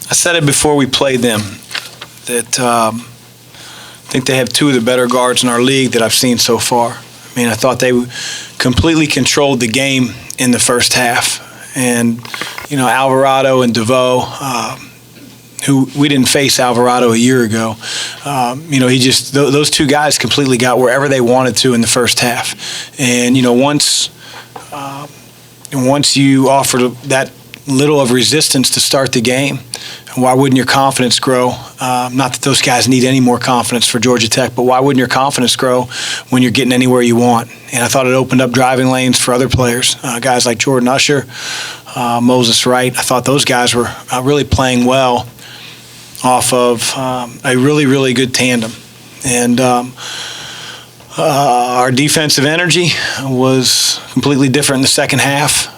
I said it before we played them, that I think they have two of the better guards in our league that I've seen so far. I mean, I thought they completely controlled the game in the first half. And, Alvarado and DeVoe, who we didn't face Alvarado a year ago, those two guys completely got wherever they wanted to in the first half. And, once you offer that little of resistance to start the game, why wouldn't your confidence grow? Not that those guys need any more confidence for Georgia Tech, but why wouldn't your confidence grow when you're getting anywhere you want? And I thought it opened up driving lanes for other players, guys like Jordan Usher, Moses Wright. I thought those guys were really playing well off of a really, really good tandem. And our defensive energy was completely different in the second half.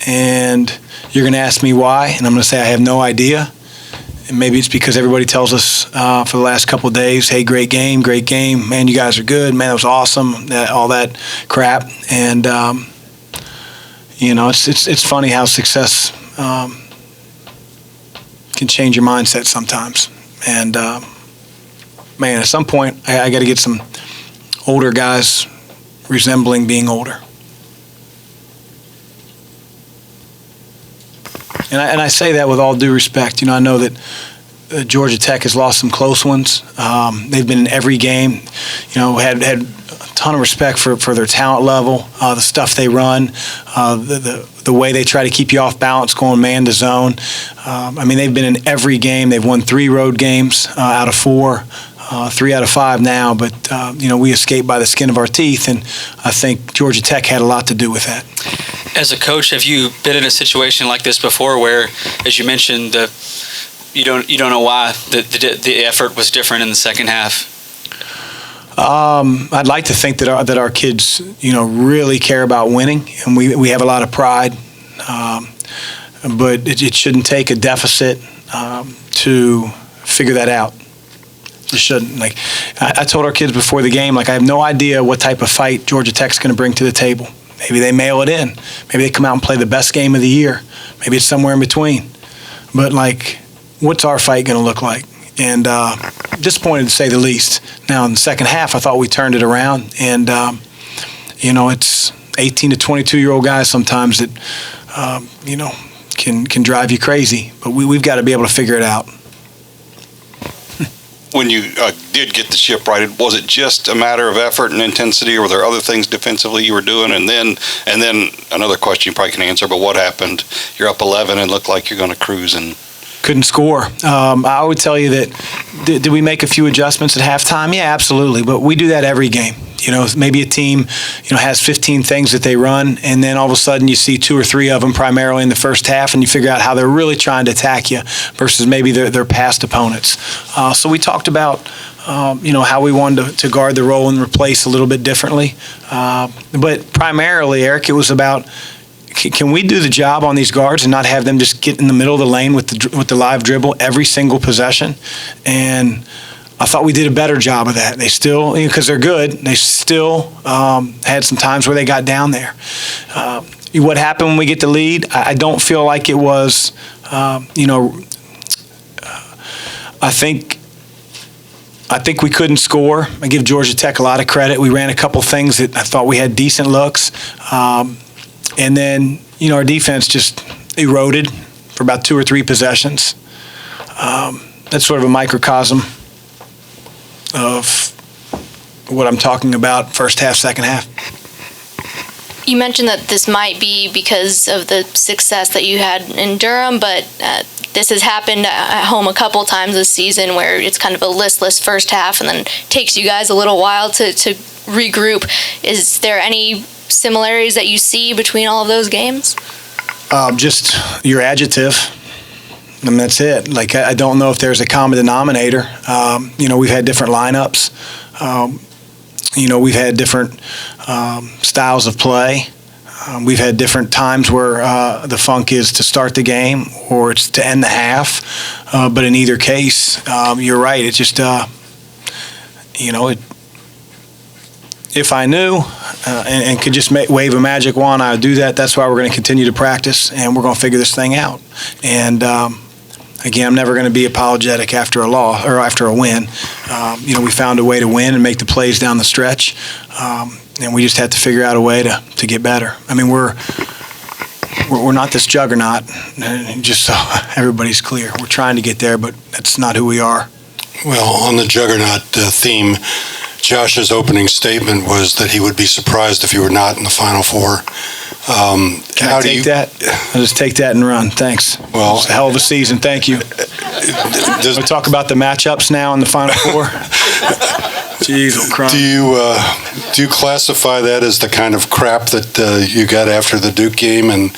And you're going to ask me why, and I'm going to say I have no idea. And maybe it's because everybody tells us for the last couple of days, hey, great game, man, you guys are good, man, that was awesome, all that crap. And, it's funny how success can change your mindset sometimes. And, man, at some point, I got to get some older guys resembling being older. And I say that with all due respect. I know that Georgia Tech has lost some close ones. They've been in every game. Had a ton of respect for their talent level, the stuff they run, the way they try to keep you off balance going man to zone. They've been in every game. They've won 3 road games out of 4. 3 out of 5 now, but we escaped by the skin of our teeth, and I think Georgia Tech had a lot to do with that. As a coach, have you been in a situation like this before, where, as you mentioned, you don't know why the effort was different in the second half? I'd like to think that our kids, really care about winning, and we have a lot of pride, but it shouldn't take a deficit to figure that out. It shouldn't. I told our kids before the game, I have no idea what type of fight Georgia Tech's going to bring to the table. Maybe they mail it in. Maybe they come out and play the best game of the year. Maybe it's somewhere in between. But, what's our fight going to look like? And disappointed to say the least. Now, in the second half, I thought we turned it around. And, it's 18 to 22-year-old guys sometimes that, can drive you crazy. But we've got to be able to figure it out. When you did get the ship right, was it just a matter of effort and intensity, or were there other things defensively you were doing? And then another question you probably can answer, but what happened? You're up 11 and looked like you're going to cruise and couldn't score. I would tell you that did we make a few adjustments at halftime? Yeah, absolutely. But we do that every game. Maybe a team, has 15 things that they run, and then all of a sudden you see 2 or 3 of them primarily in the first half, and you figure out how they're really trying to attack you versus maybe their past opponents. So we talked about, how we wanted to guard the roll and replace a little bit differently. But primarily, Eric, it was about, can we do the job on these guards and not have them just get in the middle of the lane with the live dribble every single possession? And I thought we did a better job of that. They still, because they're good, they still had some times where they got down there. What happened when we get the lead? I don't feel like it was, I think we couldn't score. I give Georgia Tech a lot of credit. We ran a couple things that I thought we had decent looks. And then, our defense just eroded for about 2 or 3 possessions. That's sort of a microcosm of what I'm talking about, first half, second half. You mentioned that this might be because of the success that you had in Durham, but this has happened at home a couple times this season where it's kind of a listless first half and then takes you guys a little while to regroup. Is there any similarities that you see between all of those games? Just your adjective. That's it. I don't know if there's a common denominator. We've had different lineups. We've had different styles of play. We've had different times where the funk is to start the game or it's to end the half. But in either case, you're right. It's just, if I knew and could just wave a magic wand, I would do that. That's why we're going to continue to practice, and we're going to figure this thing out. And again, I'm never going to be apologetic after a loss or after a win. We found a way to win and make the plays down the stretch, and we just had to figure out a way to get better. I mean, we're not this juggernaut, just so everybody's clear. We're trying to get there, but that's not who we are. Well, on the juggernaut theme, Josh's opening statement was that he would be surprised if you were not in the Final Four. Can I take that? I'll just take that and run. Thanks. Well, it's a hell of a season. Thank you. We talk about the matchups now in the Final Four. Jeez, oh Christ. Do you classify that as the kind of crap that you got after the Duke game, and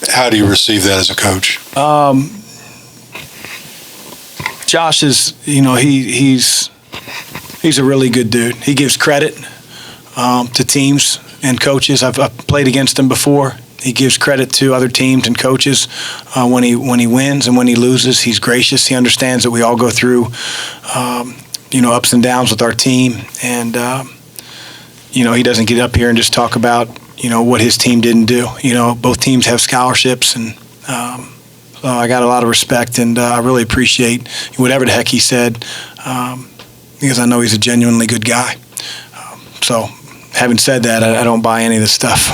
how do you receive that as a coach? Josh is, he's a really good dude. He gives credit to teams and coaches. I've played against him before. He gives credit to other teams and coaches when he wins, and when he loses, he's gracious. He understands that we all go through, ups and downs with our team, and he doesn't get up here and just talk about what his team didn't do. Both teams have scholarships, and so I got a lot of respect, and I really appreciate whatever the heck he said, because I know he's a genuinely good guy. So, having said that, I don't buy any of this stuff.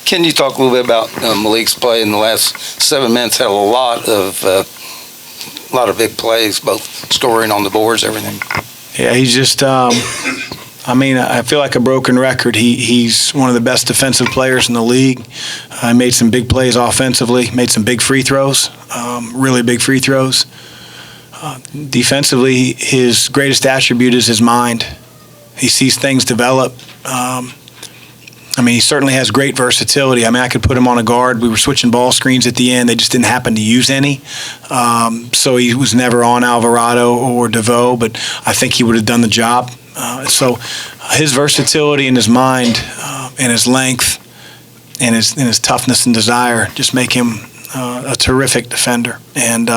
Can you talk a little bit about Malik's play in the last 7 minutes? Had a lot of big plays, both scoring on the boards, everything. Yeah, he's just. I feel like a broken record. He's one of the best defensive players in the league. Made some big plays offensively. Made some big free throws, really big free throws. Defensively, his greatest attribute is his mind. He sees things develop. He certainly has great versatility. I could put him on a guard. We were switching ball screens at the end. They just didn't happen to use any. So he was never on Alvarado or DeVoe, but I think he would have done the job. So his versatility and his mind and his length and his toughness and desire just make him a terrific defender. And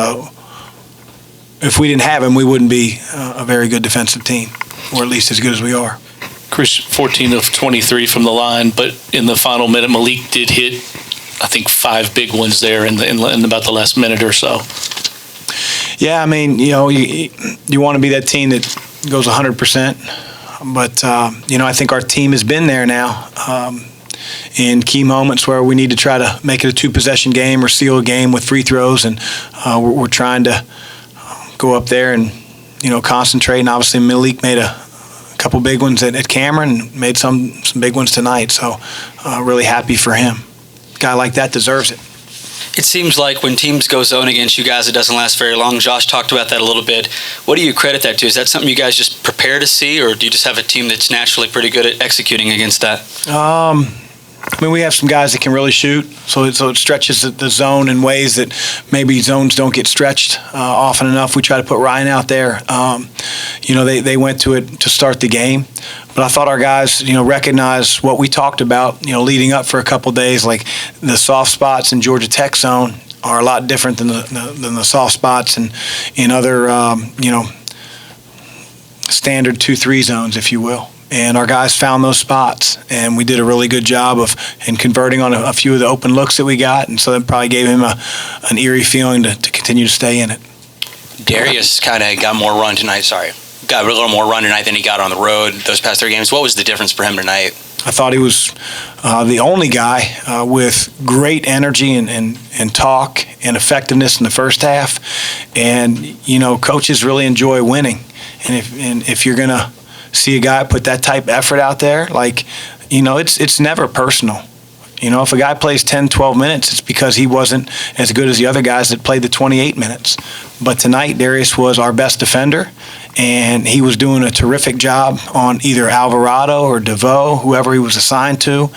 if we didn't have him, we wouldn't be a very good defensive team, or at least as good as we are. Chris, 14 of 23 from the line, but in the final minute, Malik did hit, I think, 5 big ones there in about the last minute or so. Yeah, you want to be that team that goes 100%, but I think our team has been there now in key moments where we need to try to make it a 2-possession game or seal a game with free throws, and we're trying to go up there and concentrate. And obviously Malik made a couple big ones at Cameron, and made some big ones tonight. So really happy for him. A guy like that deserves it. It seems like when teams go zone against you guys, it doesn't last very long. Josh talked about that a little bit. What do you credit that to? Is that something you guys just prepare to see, or do you just have a team that's naturally pretty good at executing against that? We have some guys that can really shoot, so it stretches the zone in ways that maybe zones don't get stretched often enough. We try to put Ryan out there. They went to it to start the game, but I thought our guys, recognized what we talked about, leading up for a couple days, like the soft spots in Georgia Tech zone are a lot different than the soft spots in other, standard 2-3 zones, if you will. And our guys found those spots, and we did a really good job in converting on a few of the open looks that we got, and so that probably gave him an eerie feeling to continue to stay in it. Darius kind of got more run tonight, got a little more run tonight than he got on the road those past 3 games. What was the difference for him tonight? I thought he was the only guy with great energy and talk and effectiveness in the first half, and coaches really enjoy winning, and if you're going to see a guy put that type of effort out there, it's never personal. If a guy plays 10, 12 minutes, it's because he wasn't as good as the other guys that played the 28 minutes. But tonight, Darius was our best defender, and he was doing a terrific job on either Alvarado or DeVoe, whoever he was assigned to.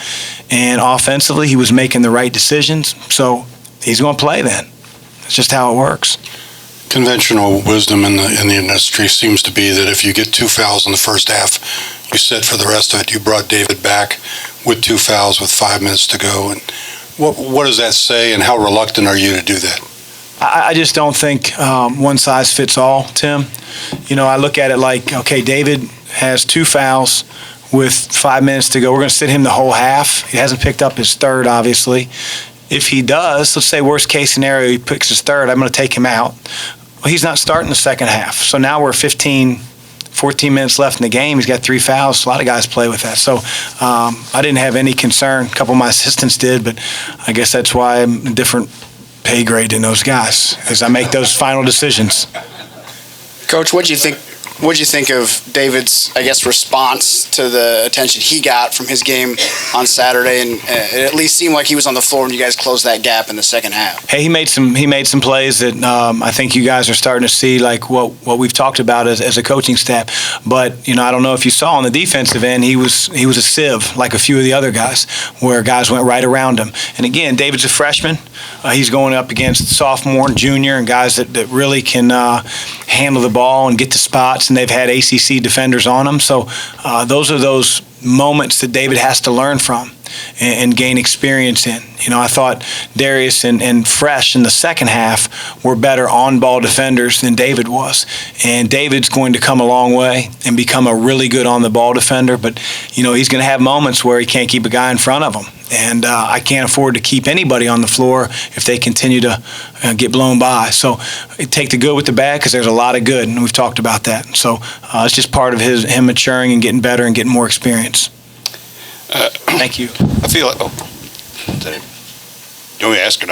And offensively, he was making the right decisions. So he's going to play then. That's just how it works. Conventional wisdom in the industry seems to be that if you get 2 fouls in the first half, you sit for the rest of it. You brought David back with 2 fouls with 5 minutes to go. And what does that say, and how reluctant are you to do that? I just don't think one size fits all, Tim. I look at it like, okay, David has 2 fouls with 5 minutes to go. We're going to sit him the whole half. He hasn't picked up his third, obviously. if he does, let's say worst case scenario, he picks his third, I'm going to take him out. Well, he's not starting the second half. So now we're 14 minutes left in the game. He's got 3 fouls. A lot of guys play with that. So I didn't have any concern. A couple of my assistants did, but I guess that's why I'm a different pay grade than those guys as I make those final decisions. Coach, what'd you think of David's, I guess, response to the attention he got from his game on Saturday? And it at least seemed like he was on the floor when you guys closed that gap in the second half. Hey, he made some plays that I think you guys are starting to see, like what we've talked about as a coaching staff. But I don't know if you saw on the defensive end, he was a sieve like a few of the other guys, where guys went right around him. And again, David's a freshman. He's going up against sophomore and junior and guys that really can handle the ball and get to spots, and they've had ACC defenders on them. So those are those moments that David has to learn from and gain experience in. I thought Darius and Fresh in the second half were better on-ball defenders than David was. And David's going to come a long way and become a really good on-the-ball defender, but he's going to have moments where he can't keep a guy in front of him. And I can't afford to keep anybody on the floor if they continue to get blown by. So take the good with the bad, because there's a lot of good, and we've talked about that. So it's just part of him maturing and getting better and getting more experience. Thank you. I feel like, you want me to ask or not?